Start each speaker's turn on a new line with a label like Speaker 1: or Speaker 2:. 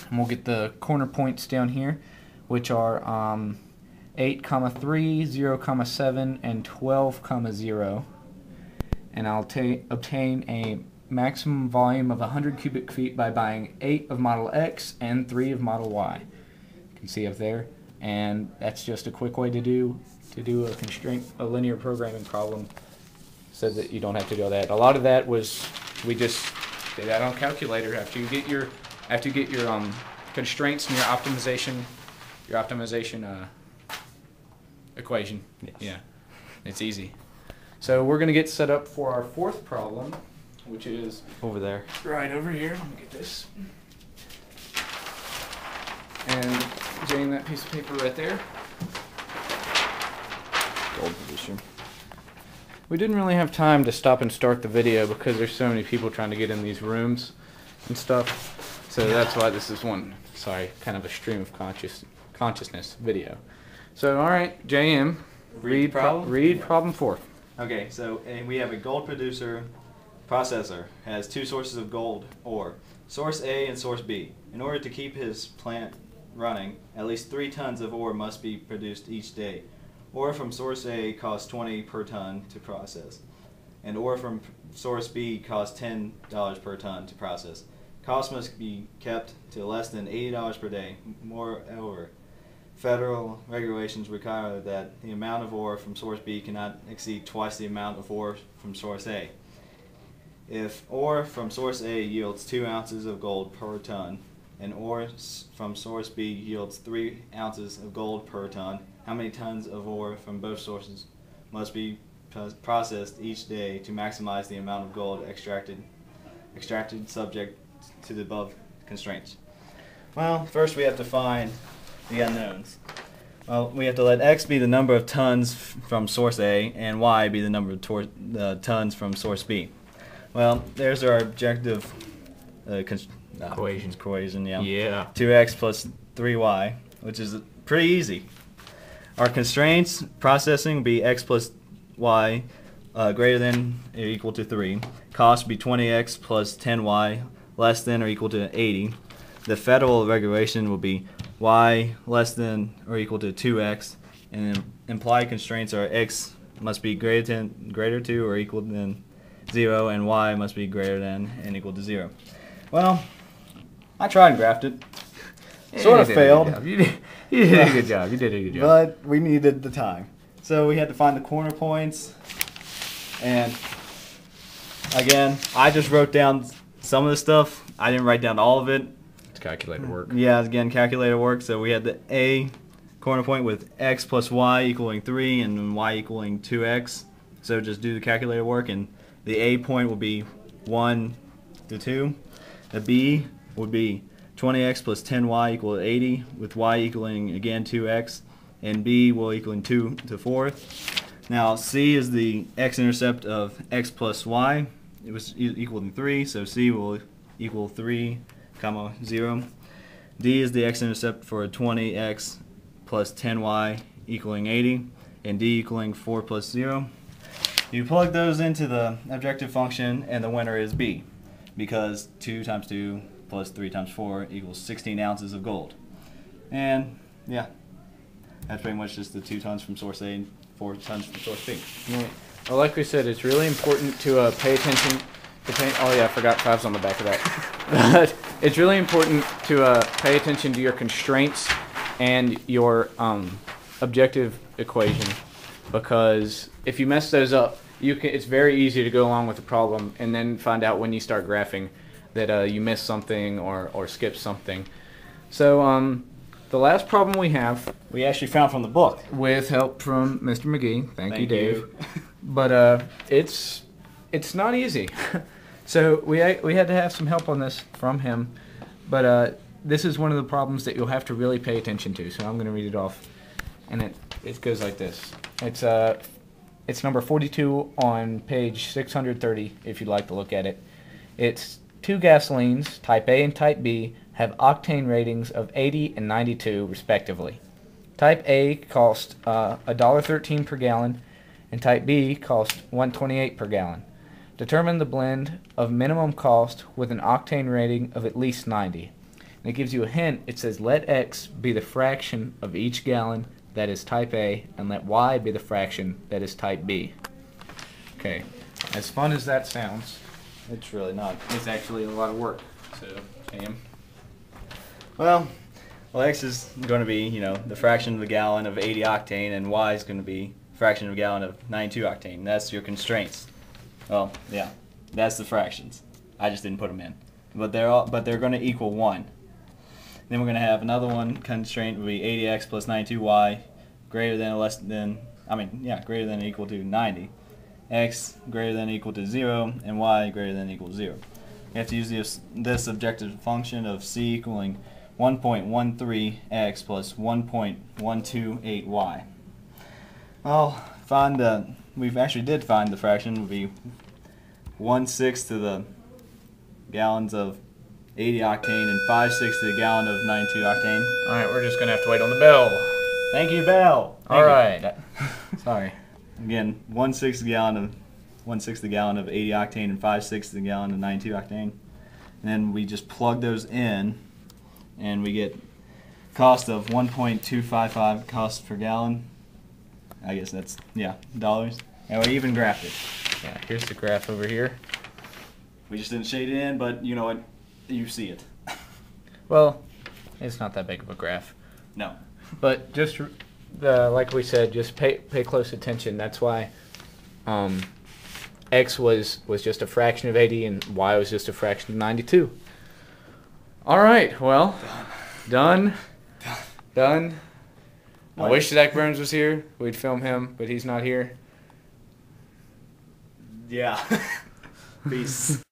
Speaker 1: And we'll get the corner points down here, which are 8, 3, 0, 7, and 12, 0. And I'll obtain a maximum volume of 100 cubic feet by buying 8 of model X and 3 of model Y. You can see up there. And that's just a quick way to do a linear programming problem, so that you don't have to do all that. A lot of that was, we just did that on calculator after you get your constraints and your optimization equation.
Speaker 2: Yes.
Speaker 1: Yeah, it's easy. So we're gonna get set up for our fourth problem, which is
Speaker 2: Over there.
Speaker 1: right over here. Let me get this. And Jane, that piece of paper right there.
Speaker 2: Gold producer.
Speaker 1: We didn't really have time to stop and start the video because there's so many people trying to get in these rooms and stuff. So that's why this is kind of a stream of consciousness video. So, all right, JM, read problem 4.
Speaker 3: Okay, so we have a gold producer processor has 2 sources of gold ore, source A and source B. In order to keep his plant running, at least 3 tons of ore must be produced each day. Ore from source A costs $20 per ton to process, and ore from source B costs $10 per ton to process. Costs must be kept to less than $80 per day. Moreover, federal regulations require that the amount of ore from source B cannot exceed twice the amount of ore from source A. If ore from source A yields 2 ounces of gold per ton, and ore from source B yields 3 ounces of gold per ton, how many tons of ore from both sources must be processed each day to maximize the amount of gold extracted subject to the above constraints? Well, first we have to find the unknowns. Well, we have to let X be the number of tons from source A and Y be the number of tons from source B. Well, there's our objective equation, yeah.
Speaker 1: Yeah.
Speaker 3: 2x plus 3y, which is pretty easy. Our constraints, processing, will be x plus y greater than or equal to 3. Cost will be 20x plus 10y less than or equal to 80. The federal regulation will be y less than or equal to 2x, and implied constraints are x must be greater to or equal than 0, and y must be greater than and equal to 0. Well, I tried and graphed it. Sort of failed.
Speaker 1: You did a good job. You did a good job.
Speaker 3: But we needed the time. So we had to find the corner points. And again, I just wrote down some of the stuff. I didn't write down all of it.
Speaker 1: It's calculator work.
Speaker 3: Yeah, again, calculator work. So we had the A corner point with x plus y equaling 3 and y equaling 2x. So just do the calculator work, and the A point will be 1 to 2. The B would be 20x plus 10y equal to 80, with y equaling, again, 2x, and B will equal 2 to 4. Now, C is the x-intercept of x plus y. It was equal to 3, so C will equal 3, 0. D is the x-intercept for 20x plus 10y equaling 80, and D equaling 4 plus 0. You plug those into the objective function, and the winner is B, because 2 times 2 plus 3 times 4 equals 16 ounces of gold. And yeah, that's pretty much just the 2 tons from source A and 4 tons from source B.
Speaker 1: Right. Well, like we said, it's really important to pay attention to oh yeah, I forgot 5's on the back of that. But it's really important to pay attention to your constraints and your objective equation, because if you mess those up, it's very easy to go along with the problem and then find out when you start graphing that you missed something or skipped something. So the last problem we have,
Speaker 3: we actually found from the book,
Speaker 1: with help from Mr. McGee. Thank you, Dave. But it's not easy. So we had to have some help on this from him. But this is one of the problems that you'll have to really pay attention to. So I'm going to read it off, and it goes like this. It's number 42 on page 630 if you'd like to look at it. It's 2 gasolines, type A and type B, have octane ratings of 80 and 92 respectively. Type A cost $1.13 per gallon, and type B cost $1.28 per gallon. Determine the blend of minimum cost with an octane rating of at least 90. And it gives you a hint. It says let x be the fraction of each gallon that is type A, and let y be the fraction that is type B. Okay, as fun as that sounds,
Speaker 3: It's really not.
Speaker 1: it's actually a lot of work. So, Sam.
Speaker 3: Well, X is going to be, the fraction of a gallon of 80 octane, and Y is going to be fraction of a gallon of 92 octane. That's your constraints. Well, yeah, that's the fractions. I just didn't put them in, but they're going to equal 1. Then we're going to have another one constraint would be 80x plus 92y greater than greater than or equal to 90. X greater than or equal to 0, and y greater than or equal to 0. We have to use this objective function of c equaling 1.13x plus 1.128y. Well, we actually did find the fraction would be 1/6 to the gallons of 80 octane and 5/6 to the gallon of 92 octane.
Speaker 1: All right, we're just gonna have to wait on the bell.
Speaker 3: Thank you, Bell.
Speaker 1: All right. Sorry.
Speaker 3: Again, 1/6 the gallon of 80 octane and 5/6 the gallon of 92 octane. And then we just plug those in, and we get cost of 1.255 cost per gallon. I guess that's dollars. And we even graphed it.
Speaker 1: Yeah, here's the graph over here.
Speaker 3: We just didn't shade it in, but you know what? You see it.
Speaker 1: Well, it's not that big of a graph.
Speaker 3: No.
Speaker 1: But just like we said, just pay close attention. That's why x was just a fraction of 80 and y was just a fraction of 92. All right, well, done. I wish Zach Burns was here. We'd film him, but he's not here.
Speaker 3: Yeah. Peace.